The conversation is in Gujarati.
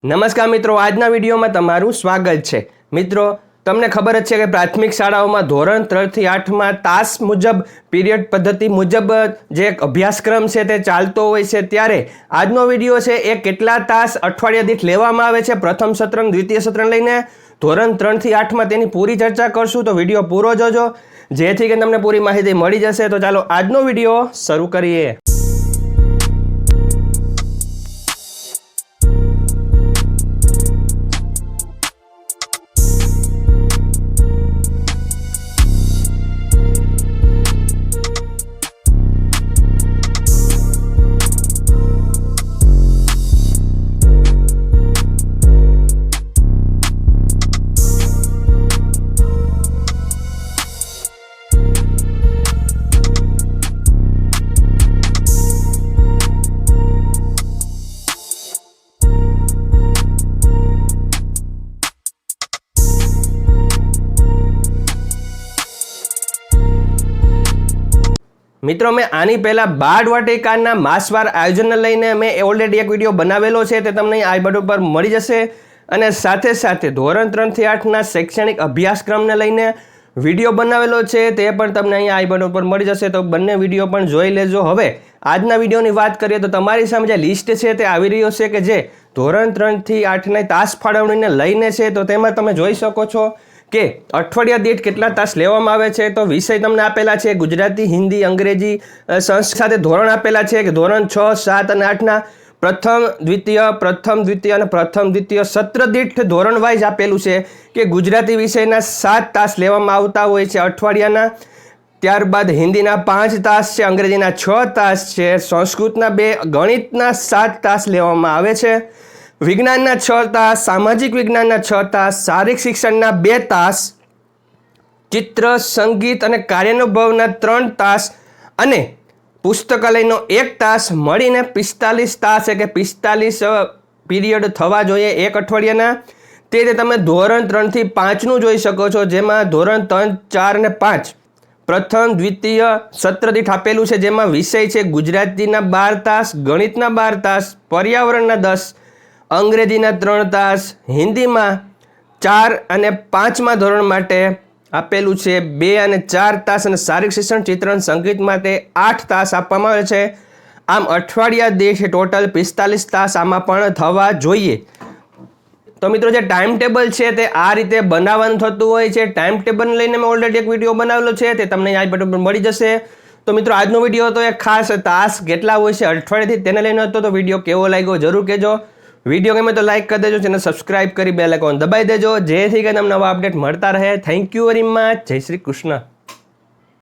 નમસ્કાર મિત્રો, આજના વિડીયોમાં તમારું સ્વાગત છે। મિત્રો, તમને ખબર જ છે કે પ્રાથમિક શાળાઓમાં ધોરણ 3 થી 8માં તાસ મુજબ પીરિયડ પદ્ધતિ મુજબ જે અભ્યાસક્રમ છે તે ચાલતો હોય છે, ત્યારે આજનો વિડીયો છે એ કેટલા તાસ અઠવાડિયા દીઠ લેવામાં આવે છે પ્રથમ સત્ર દ્વિતીય સત્ર લઈને ધોરણ 3 થી 8માં તેની પૂરી ચર્ચા કરશું। તો વિડીયો પૂરો જોજો જેથી કે તમને પૂરી માહિતી મળી જશે। તો ચાલો આજનો વિડીયો શરૂ કરીએ। મિત્રો, મેં આની પહેલાં બાળવાટિકાના માસવાર આયોજનને લઈને મેં ઓલરેડી એક વિડીયો બનાવેલો છે, તે તમને આ બટન પર મળી જશે। અને સાથે સાથે ધોરણ 3 થી 8ના શૈક્ષણિક અભ્યાસક્રમને લઈને વિડીયો બનાવેલો છે, તે પણ તમને અહીંયા આ બટન પર મળી જશે। તો બંને વિડીયો પણ જોઈ લેજો। હવે આજના વિડીયોની વાત કરીએ તો તમારી સામે જે લિસ્ટ છે તે આવી રહ્યો છે કે જે ધોરણ 3 થી 8ના તાસ ફાળવણીને લઈને છે। તો તેમાં તમે જોઈ શકો છો કે અઠવાડિયા દીઠ કેટલા તાસ લેવામાં આવે છે। તો વિષય તમને આપેલા છે ગુજરાતી, હિન્દી, અંગ્રેજી, સંસ્કૃત સાથે ધોરણ આપેલા છે કે ધોરણ 6, 7 અને 8ના પ્રથમ દ્વિતીય અને પ્રથમ દ્વિતીય સત્ર દીઠ ધોરણ વાઇઝ આપેલું છે કે ગુજરાતી વિષયના 7 તાસ લેવામાં આવતા હોય છે અઠવાડિયાના। ત્યારબાદ હિન્દીના 5 તાસ છે, અંગ્રેજીના 6 તાસ છે, સંસ્કૃતના 2, ગણિતના 7 તાસ લેવામાં આવે છે, વિજ્ઞાનના 6 તાસ, સામાજિક વિજ્ઞાનના 6 તાસ, શારીરિક શિક્ષણના 2 તાસ, ચિત્ર, સંગીત અને કાર્યાનુભવના 3 તાસ અને પુસ્તકાલયનો 1 તાસ, મળીને 45 તાસ કે 45 પીરિયડ થવા જોઈએ એક અઠવાડિયાના। તે તમે ધોરણ 3 થી 5નું જોઈ શકો છો, જેમાં ધોરણ 3, 4 અને 5 પ્રથમ દ્વિતીય સત્ર દીઠ આપેલું છે, જેમાં વિષય છે ગુજરાતીના 12 તાસ, ગણિતના 12 તાસ, પર્યાવરણના 10, અંગ્રેજીના 3 તાસ, હિન્દીમાં 4 અને 5મા ધોરણ માટે આપેલું છે 2 અને 4 તાસ અને શારીરિક શિક્ષણ, ચિત્ર અને સંગીત માટે 8 તાસ આપવામાં આવે છે। આમ અઠવાડિયા દીઠ ટોટલ 45 તાસ આમાં પણ થવા જોઈએ। તો મિત્રો, જે ટાઈમ ટેબલ છે તે આ રીતે બનાવવાનું થતું હોય છે। ટાઈમ ટેબલને લઈને મેં ઓલરેડી એક વિડીયો બનાવેલો છે, તે તમને આ બટન પર મળી જશે। તો મિત્રો, આજનો વિડીયો હતો એક ખાસ તાસ કેટલા હોય છે અઠવાડિયાથી તેને લઈને હતો। તો વિડીયો કેવો લાગ્યો જરૂર કહેજો। વિડીયો ગમે તો લાઇક કરી દેજો, ચેનલ સબસ્ક્રાઇબ કરી બેલ આઇકોન દબાવી દેજો જેથી કરીને તમને નવા અપડેટ મળતા રહે। Thank you very much. જય શ્રી કૃષ્ણ।